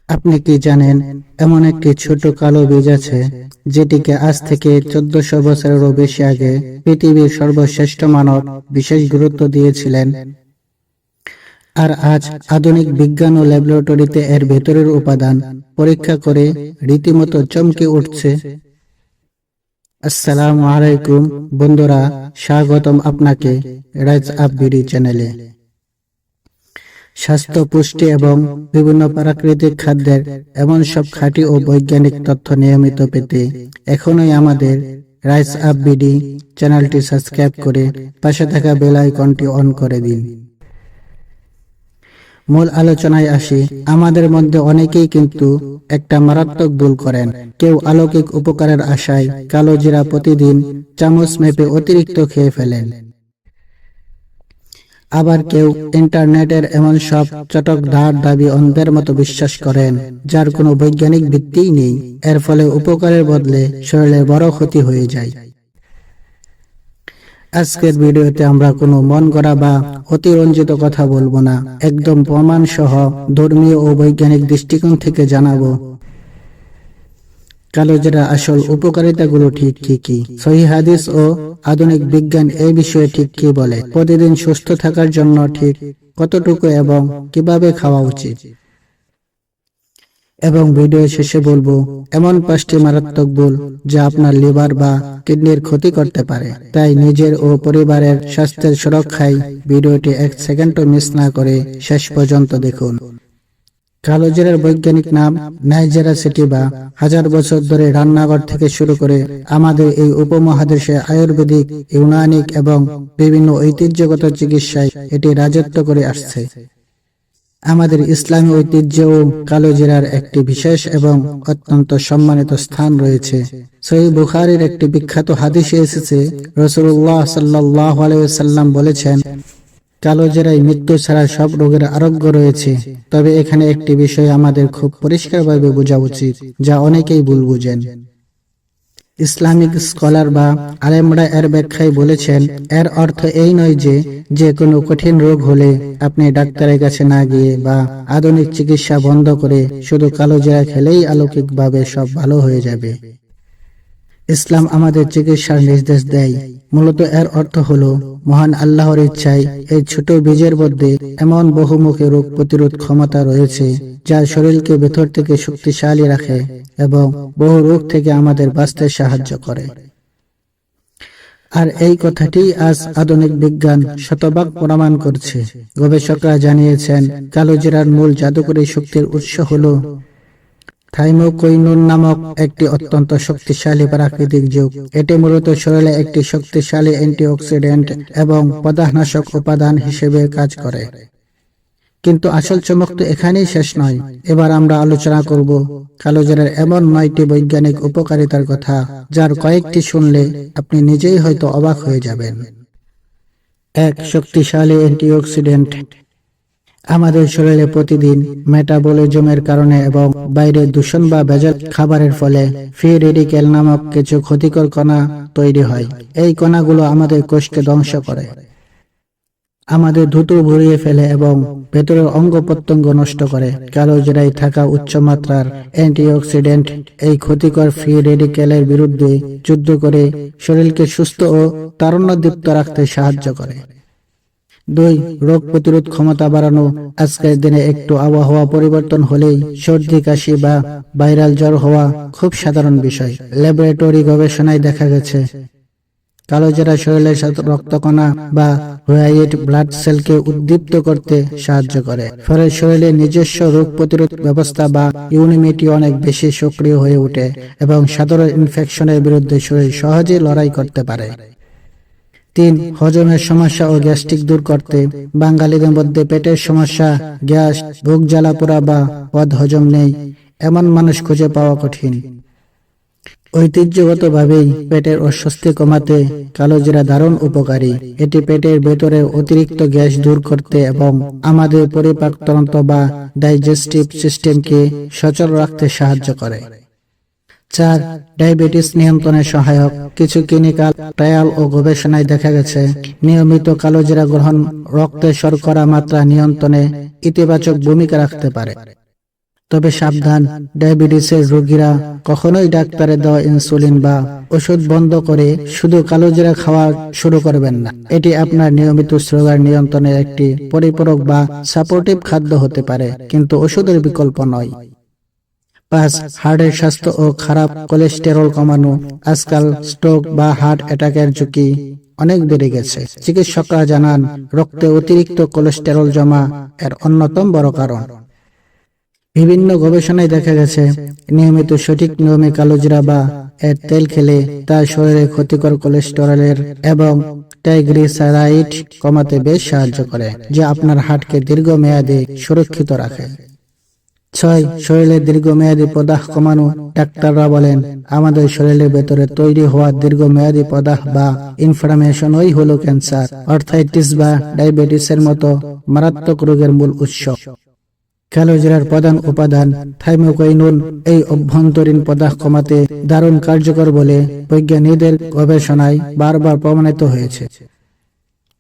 আপনি কি জানেন এমন একটি ছোট কালো বীজ আছে যেটিকে আজ থেকে 1400 বছরেরও বেশি আগে পৃথিবীর সর্বশ্রেষ্ঠ মানব বিশেষ গুরুত্ব দিয়েছিলেন, আর আজ আধুনিক বিজ্ঞান ও ল্যাবরেটরিতে এর ভেতরের উপাদান পরীক্ষা করে রীতিমতো চমকে উঠছে। আসসালামু আলাইকুম বন্ধুরা, স্বাগতম আপনাকে রাইজ আপ বিডি চ্যানেলে। স্বাস্থ্য, পুষ্টি এবং বিভিন্ন প্রাকৃতিক খাদ্যের এমন সব খাঁটি ও বৈজ্ঞানিক তথ্য নিয়মিত পেতে এখনই আমাদের রাইজ আপ বিডি চ্যানেলটি সাবস্ক্রাইব করে পাশে থাকা বেল আইকনটি অন করে দিন। মূল আলোচনায় আসি। আমাদের মধ্যে অনেকেই কিন্তু একটা মারাত্মক ভুল করেন। কেউ অলৌকিক উপকারের আশায় কালো জিরা প্রতিদিন চামচ মেপে অতিরিক্ত খেয়ে ফেলেন। আবার কেউ ইন্টারনেটের এমন সব চটকদার দাবি অন্ধের মতো বিশ্বাস করেন যার কোনো বৈজ্ঞানিক ভিত্তিই নেই। এর ফলে উপকারের বদলে শরীরের বড় ক্ষতি হয়ে যায়। আজকের ভিডিওতে আমরা কোনো মন গড়া বা অতিরঞ্জিত কথা বলবো না, একদম প্রমাণ সহ ধর্মীয় ও বৈজ্ঞানিক দৃষ্টিকোণ থেকে জানাবো কালো জিরা আসল উপকারিতাগুলো ঠিক কি, সহিহ হাদিস ও আধুনিক বিজ্ঞান এই বিষয়ে ঠিক কি বলে, প্রতিদিন সুস্থ থাকার জন্য ঠিক কতটুকু এবং কিভাবে খাওয়া উচিত, এবং ভিডিও শেষে বলবো এমন 5টি মারাত্মক ভুল যা আপনার লিভার বা কিডনির ক্ষতি করতে পারে। তাই নিজের ও পরিবারের স্বাস্থ্যের সুরক্ষায় ভিডিওটি 1 সেকেন্ডও মিস না করে শেষ পর্যন্ত দেখুন। কালো জিরার বৈজ্ঞানিক নাম নাইজেরা সেটিভা। 1000 বছর ধরে রান্নাঘর থেকে শুরু করে আমাদের এই উপমহাদেশে আয়ুর্বেদিক, ইউনানিক এবং বিভিন্ন ঐতিহ্যগত চিকিৎসায় এটি রাজত্ব করে আসছে। আমাদের ইসলামী ঐতিহ্যেও কালো জিরার একটি বিশেষ এবং অত্যন্ত সম্মানিত স্থান রয়েছে। সহিহ বুখারীর একটি বিখ্যাত হাদিসে এসেছে, রাসূলুল্লাহ সাল্লাল্লাহু আলাইহি ওয়াসাল্লাম বলেছেন, কালো জিরায় মৃত্যু ছাড়া সব রোগের আরোগ্য রয়েছে। তবে এখানে একটি বিষয় আমাদের খুব পরিষ্কারভাবে বোঝা উচিত, যা অনেকেই ভুল বুঝেন। ইসলামিক স্কলার বা আলেমরা এর ব্যাখ্যায় বলেছেন, এর অর্থ এই নয় যে যে কোনো কঠিন রোগ হলে আপনি ডাক্তারের কাছে না গিয়ে বা আধুনিক চিকিৎসা বন্ধ করে শুধু কালো জিরা খেলেই অলৌকিকভাবে সব ভালো হয়ে যাবে। ইসলাম আমাদের চিকিৎসার নির্দেশ দেয়। মূলত এর অর্থ হলো মহান আল্লাহর ইচ্ছায় এই ছোট বীজের মধ্যে এমন বহুমুখী রোগ প্রতিরোধ ক্ষমতা রয়েছে যা শরীরকে ভেতর থেকে শক্তিশালী রাখে এবং বহু রোগ থেকে আমাদের বাঁচতে সাহায্য করে। আর এই কথাটি আজ আধুনিক বিজ্ঞান শতভাগ প্রমাণ করছে। গবেষকরা জানিয়েছেন, কালো জিরার মূল জাদুকরী শক্তির উৎস হলো থাইমোকুইনুন নামক একটি অত্যন্ত শক্তিশালী প্রাকৃতিক যৌগ। এটি মূলত শরীরে একটি শক্তিশালী অ্যান্টিঅক্সিডেন্ট এবং প্রদাহনাশক উপাদান হিসেবে কাজ করে। কিন্তু আসল চমক তো এখানেই শেষ নয়। এবার আমরা আলোচনা করব কালো জিরার এমন 9টি বৈজ্ঞানিক উপকারিতার কথা, যার কয়েকটি শুনলে আপনি নিজেই হয়তো অবাক হয়ে যাবেন। 1. শক্তিশালী অ্যান্টিঅক্সিডেন্ট। আমাদের শরীরে প্রতিদিন মেটাবলিজমের কারণে এবং বাইরে দূষণ বা ভেজাল খাবারের ফলে ফ্রি রেডিক্যাল নামক কিছু ক্ষতিকর কণা তৈরি হয়। এই কণাগুলো আমাদের কোষকে ধ্বংস করে, আমাদের দ্রুত ভরিয়ে ফেলে এবং ভেতরের অঙ্গ প্রত্যঙ্গ নষ্ট করে। কালো জিরায় থাকা উচ্চমাত্রার অ্যান্টিঅক্সিডেন্ট এই ক্ষতিকর ফ্রি রেডিক্যালের বিরুদ্ধে যুদ্ধ করে শরীরকে সুস্থ ও তারুণ্যদীপ্ত রাখতে সাহায্য করে। 2. রোগ প্রতিরোধ ক্ষমতা বাড়ানো। আজকের দিনে একটু আবহাওয়া পরিবর্তন হলেই সর্দি, কাশি বা ভাইরাল জ্বর হওয়া খুব সাধারণ বিষয়। ল্যাবরেটরি গবেষণায় দেখা গেছে, কালো জিরা শরীরের রক্তকণা বা হোয়াইট ব্লাড সেলকে উদ্দীপ্ত করতে সাহায্য করে। ফলে শরীরের নিজস্ব রোগ প্রতিরোধ ব্যবস্থা বা ইমিউনিটি অনেক বেশি সক্রিয় হয়ে ওঠে এবং সাধারণ ইনফেকশনের বিরুদ্ধে শরীর সহজে লড়াই করতে পারে। 3. হজমের সমস্যা ও গ্যাস্ট্রিক দূর করতে। বাঙালিদের মধ্যে পেটের সমস্যা, গ্যাস, বুক জ্বালা পোড়া বা বদ হজম নেই এমন মানুষ খুঁজে পাওয়া কঠিন। ঐতিহ্যগতভাবেই পেটের অস্বস্তি কমাতে কালো জিরা দারুণ উপকারী। এটি পেটের ভেতরে অতিরিক্ত গ্যাস দূর করতে এবং আমাদের পরিপাকতন্ত্র বা ডাইজেস্টিভ সিস্টেমকে সচল রাখতে সাহায্য করে। 4. ডায়াবেটিস নিয়ন্ত্রণে সহায়ক। কিছু ক্লিনিক্যাল ট্রায়াল ও গবেষণায় দেখা গেছে, নিয়মিত কালো জিরা গ্রহণ রক্তে শর্করা মাত্রা নিয়ন্ত্রণে ইতিবাচক ভূমিকা রাখতে পারে। তবে সাবধান, ডায়াবেটিসের রোগীরা কখনোই ডাক্তারের দেওয়া ইনসুলিন বা ওষুধ বন্ধ করে শুধু কালোজিরা খাওয়া শুরু করবেন না। এটি আপনার নিয়মিত সুগার নিয়ন্ত্রণের একটি পরিপূরক বা সাপোর্টিভ খাদ্য হতে পারে, কিন্তু ওষুধের বিকল্প নয়। 5. হার্টের স্বাস্থ্য ও খারাপ কোলেস্টেরল কমানো। আজকাল স্ট্রোক বা হার্ট অ্যাটাকের ঝুঁকি অনেক বেড়ে গেছে। চিকিৎসকরা জানান, রক্তে অতিরিক্ত কোলেস্টেরল জমা এর অন্যতম বড় কারণ। বিভিন্ন গবেষণায় দেখা গেছে, নিয়মিত সঠিক নিয়মে কালোজিরা বা এর তেল খেলে তা শরীরে ক্ষতিকর কোলেস্টেরলের এবং ট্রাইগ্লিসারাইড কমাতে বেশ সাহায্য করে, যা আপনার হার্টকে দীর্ঘমেয়াদে সুরক্ষিত রাখে। 6. শরীরের দীর্ঘমেয়াদী প্রদাহ কমানো। ডাক্তাররা বলেন, আমাদের শরীরের ভেতরে তৈরি হওয়া দীর্ঘমেয়াদী প্রদাহ বা ইনফ্লামেশনই হলো ক্যান্সার, আর্থ্রাইটিস বা ডায়াবেটিসের মতো মারাত্মক রোগের মূল উৎস। কালোজিরার প্রধান উপাদান থাইমোকাইনুন এই অভ্যন্তরীণ প্রদাহ কমাতে দারুণ কার্যকর বলে বৈজ্ঞানিকদের গবেষণায় বারবার প্রমাণিত হয়েছে।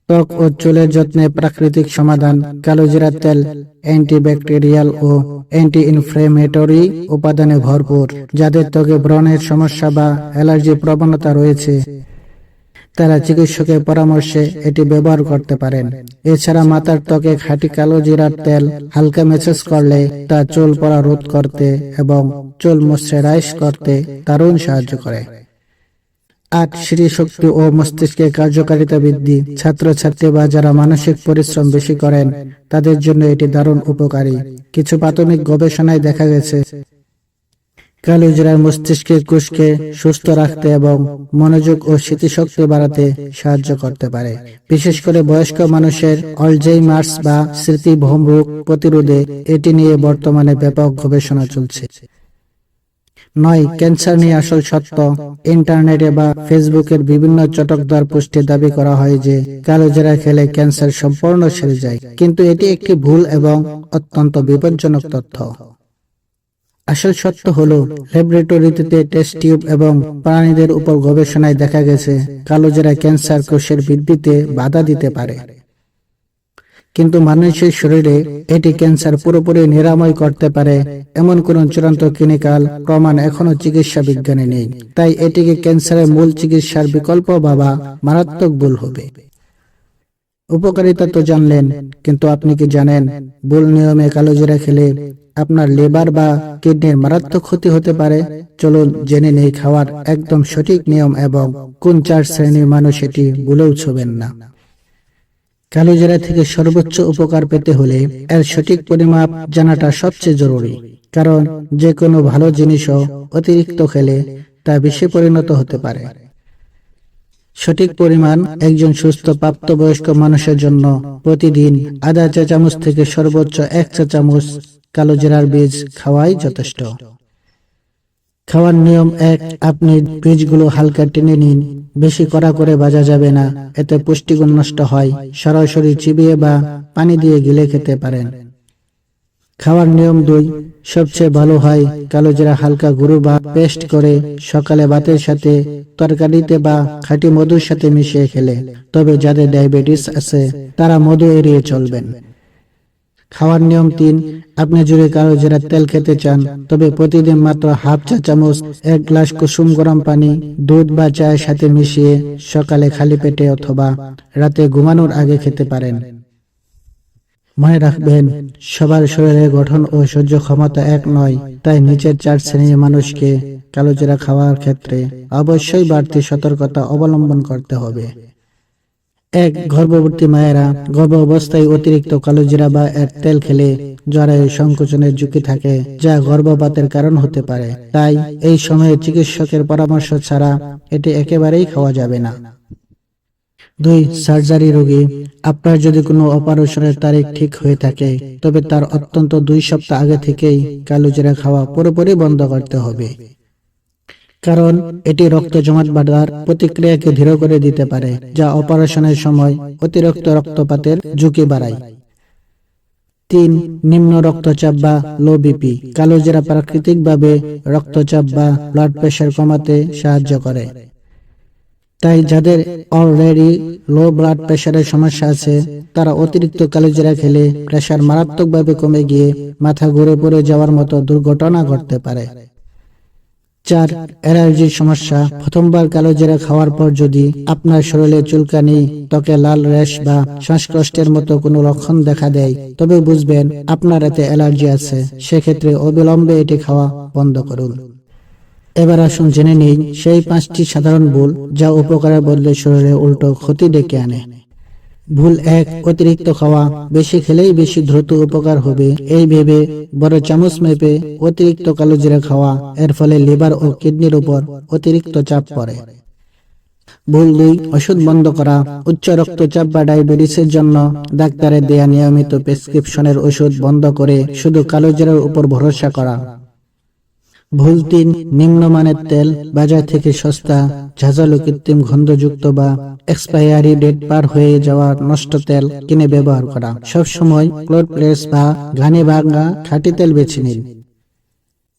ত্বক ও চুলের যত্নে প্রাকৃতিক সমাধান। কালোজিরার তেল অ্যান্টিব্যাকটেরিয়াল ও অ্যান্টি ইনফ্লেমেটরি উপাদানে ভরপুর। যাদের ত্বকে ব্রণের সমস্যা বা অ্যালার্জি প্রবণতা রয়েছে, তারা চিকিৎসকের পরামর্শে এটি ব্যবহার করতে পারেন। এছাড়া মাথার ত্বকে খাঁটি কালোজিরার তেল হালকা ম্যাসাজ করলে তা চুল পড়া রোধ করতে এবং চুল ময়শ্চারাইজ করতে দারুণ সাহায্য করে। 8. স্মৃতিশক্তি ও মস্তিষ্কের কার্যকারিতা বৃদ্ধি। ছাত্রছাত্রী বা যারা মানসিক পরিশ্রম বেশি করেন, তাদের জন্য এটি দারুণ উপকারী। কিছু প্রাথমিক গবেষণায় দেখা গেছে, কালোজিরার মস্তিষ্কের কোষকে সুস্থ রাখতে এবং মনোযোগ ও স্মৃতিশক্তি বাড়াতে সাহায্য করতে পারে। বিশেষ করে বয়স্ক মানুষের অ্যালজাইমার্স বা স্মৃতিভ্রম রোগ প্রতিরোধে এটি নিয়ে বর্তমানে ব্যাপক গবেষণা চলছে। 9. ক্যান্সার নিয়ে আসল সত্য। ইন্টারনেটে বা ফেসবুকের বিভিন্ন চটকদার পোস্টে দাবি করা হয় যে কালোজিরা খেলে ক্যান্সার সম্পূর্ণ সেরে যায়, কিন্তু এটি একটি ভুল এবং অত্যন্ত বিপজ্জনক তথ্য। আসল সত্য হলো, ল্যাবরেটরিতে টেস্ট টিউব এবং প্রাণীদের উপর গবেষণায় দেখা গেছে কালোজিরা ক্যান্সার কোষের বৃদ্ধিতে বাধা দিতে পারে, কিন্তু মানুষের শরীরে এটি ক্যান্সার পুরোপুরি নিরাময় করতে পারে এমন কোন চূড়ান্ত ক্লিনিক্যাল প্রমাণ এখনো চিকিৎসা বিজ্ঞানে নেই। তাই এটিকে ক্যান্সারের মূল চিকিৎসার বিকল্প ভাবা মারাত্মক ভুল হবে। উপকারিতা তো জানলেন, কিন্তু আপনি কি জানেন ভুল নিয়মে কালোজিরা খেলে আপনার লিভার বা কিডনির মারাত্মক ক্ষতি হতে পারে? চলুন জেনে নেই খাওয়ার একদম সঠিক নিয়ম এবং কোন 4 শ্রেণীর মানুষ এটি ভুলেও ছবেন না। কালোজিরা থেকে সর্বোচ্চ উপকার পেতে হলে এর সঠিক পরিমাপ জানাটা সবচেয়ে জরুরি, কারণ যে কোনো ভালো জিনিসও অতিরিক্ত খেলে তা বিষে পরিণত হতে পারে। সঠিক পরিমাণ: একজন সুস্থ প্রাপ্তবয়স্ক মানুষের জন্য প্রতিদিন আধা চা চামচ থেকে সর্বোচ্চ 1 চা চামচ কালোজিরার বীজ খাওয়াই যথেষ্ট। খাওয়ার নিয়ম: 1. আপনি বীজগুলো হালকা টেনে নিন, বেশি কড়া করে ভাজা যাবে না, এতে পুষ্টিগুণ নষ্ট হয়। সরাসরি চিবিয়ে বা পানি দিয়ে গিলে খেতে পারেন। খাওয়ার নিয়ম: 2. সবচেয়ে ভালো হয় কালোজিরা হালকা গুঁড়ো বা পেস্ট করে সকালে ভাতের সাথে, তরকারিতে বা খাঁটি মধুর সাথে মিশিয়ে খেলে। তবে যাদের ডায়াবেটিস আছে তারা মধু এড়িয়ে চলবেন। খাওয়ার নিয়ম: 3. আপনি যদি কালোজিরার তেল খেতে চান, তবে প্রতিদিন মাত্র হাফ চা চামচ 1 গ্লাস কুসুম গরম পানি দুধ বা চায়ের সাথে মিশিয়ে সকালে খালি পেটে অথবা রাতে ঘুমানোর আগে খেতে পারেন। মনে রাখবেন, সবার শরীরের গঠন ও সহ্য ক্ষমতা এক নয়, তাই নিচের 4 শ্রেণীর মানুষকে কালোজিরা খাওয়ার ক্ষেত্রে অবশ্যই বাড়তি সতর্কতা অবলম্বন করতে হবে। 1. গর্ভবতী মায়েরা। গর্ভ অবস্থায় অতিরিক্ত কালোজিরা বা এর তেল খেলে জরায়ু সংকোচনের ঝুঁকি থাকে, যা গর্ভপাতের কারণ হতে পারে। তাই এই সময়ে চিকিৎসকের পরামর্শ ছাড়া এটি একেবারেই খাওয়া যাবে না। 2. সার্জারি রোগী। আপনার যদি কোনো অপারেশনের তারিখ ঠিক হয়ে থাকে, তবে তার অন্তত 2 সপ্তাহ আগে থেকেই কালোজিরা খাওয়া পুরোপুরি বন্ধ করতে হবে, কারণ এটি রক্ত জমাট বাঁধার প্রতিক্রিয়াকে ধীর করে দিতে পারে, যা অপারেশনের সময় অতিরিক্ত রক্তপাতের ঝুঁকি বাড়ায়। 3. নিম্ন রক্তচাপ বা লো বিপি। কালোজিরা প্রাকৃতিকভাবে রক্তচাপ বা ব্লাড প্রেশার কমাতে সাহায্য করে। তাই যাদের অলরেডি লো ব্লাড প্রেশারের সমস্যা আছে তারা অতিরিক্ত কালোজিরা খেলে প্রেশার মারাত্মকভাবে কমে গিয়ে মাথা ঘুরে পড়ে যাওয়ার মতো দুর্ঘটনা ঘটতে পারে। 4. অ্যালার্জির সমস্যা। প্রথমবার কালোজিরা খাওয়ার পর যদি আপনার শরীরে চুলকানি, ত্বকে লাল র্যাশ বা শ্বাসকষ্টের মতো কোনো লক্ষণ দেখা দেয়, তবে বুঝবেন আপনার এতে অ্যালার্জি আছে। সেক্ষেত্রে অবিলম্বে এটি খাওয়া বন্ধ করুন। এবার আসুন জেনে নিই সেই 5টি সাধারণ ভুল যা উপকারের বদলে শরীরে উল্টো ক্ষতি ডেকে আনে। ভুল 1, অতিরিক্ত খাওয়া। বেশি খেলেই বেশি দ্রুত উপকার হবে এই ভেবে বড় চামচ মেপে অতিরিক্ত কালোজিরা খাওয়া, এর ফলে লিভার ও কিডনির উপর অতিরিক্ত চাপ পড়ে। ভুল 2, ওষুধ বন্ধ করা। উচ্চ রক্তচাপ বা ডায়াবেটিসের জন্য ডাক্তারের দেয়া নিয়মিত প্রেসক্রিপশনের ওষুধ বন্ধ করে শুধু কালোজিরার উপর ভরসা করা। ভুল 3, নিম্নমানের তেল, বাজার থেকে সস্তা, ঝাঁঝালো, কৃত্রিম গন্ধযুক্ত বা এক্সপায়ারি ডেট পার হয়ে যাওয়া নষ্ট তেল কিনে ব্যবহার করা। সবসময় কোল্ড প্রেস বা ঘানি ভাঙা খাঁটি তেল বেছে নিন।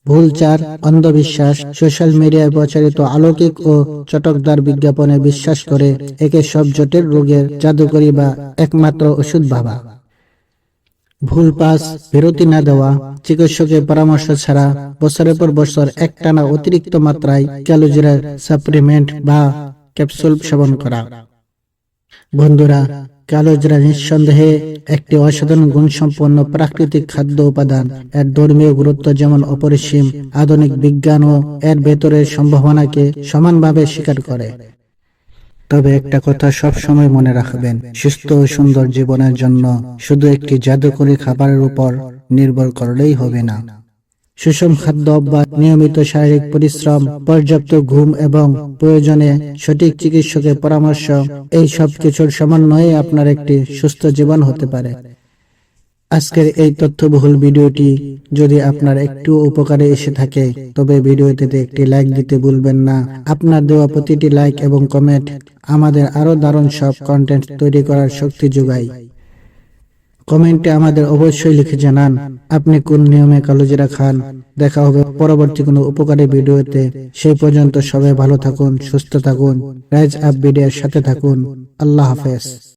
ভুল 4, অন্ধবিশ্বাস। সোশ্যাল মিডিয়ায় প্রচারিত অলৌকিক ও চটকদার বিজ্ঞাপনে বিশ্বাস করে একে সব জটিল রোগের জাদুকরি বা একমাত্র ওষুধ ভাবা। ভুল 5, বিরতি না দেওয়া। চিকিৎসকের পরামর্শ ছাড়া বছরের পর বছর একটানা অতিরিক্ত মাত্রায় ক্যালোজিরা সাপ্লিমেন্ট বা ক্যাপসুল সেবন করা। বন্ধুরা, কালোজিরা নিঃসন্দেহে একটি অসাধারণ গুণসম্পন্ন প্রাকৃতিক খাদ্য উপাদান। এর ধর্মীয় গুরুত্ব যেমন অপরিসীম, আধুনিক বিজ্ঞানও এর ভেতরের সম্ভাবনাকে সমানভাবে স্বীকার করে। তবে একটা কথা সব সময় মনে রাখবেন, সুস্থ ও সুন্দর জীবনের জন্য শুধু একটি জাদুকরী খাবারের উপর নির্ভর করলেই হবে না। সুষম খাদ্য অভ্যাস, নিয়মিত শারীরিক পরিশ্রম, পর্যাপ্ত ঘুম এবং প্রয়োজনে সঠিক চিকিৎসকের পরামর্শ, এই সব কিছুর সমন্বয়ে আপনার একটি সুস্থ জীবন হতে পারে। আজকের এই তথ্যবহুল ভিডিওটি যদি আপনার একটু উপকারে এসে থাকে তবে ভিডিওটিতে একটি লাইক দিতে ভুলবেন না। আপনার দেওয়া প্রতিটি লাইক এবং কমেন্ট আমাদের আরো দারুণ সব কন্টেন্ট তৈরি করার শক্তি যোগায়। কমেন্টে আমাদের অবশ্যই লিখে জানান আপনি কোন নিয়মে কালোজিরা খান। দেখা হবে পরবর্তী কোনো উপকারী ভিডিওতে। সেই পর্যন্ত সবাই ভালো থাকুন, সুস্থ থাকুন, রাইজ আপ ভিডিওর সাথে থাকুন। আল্লাহ হাফেজ।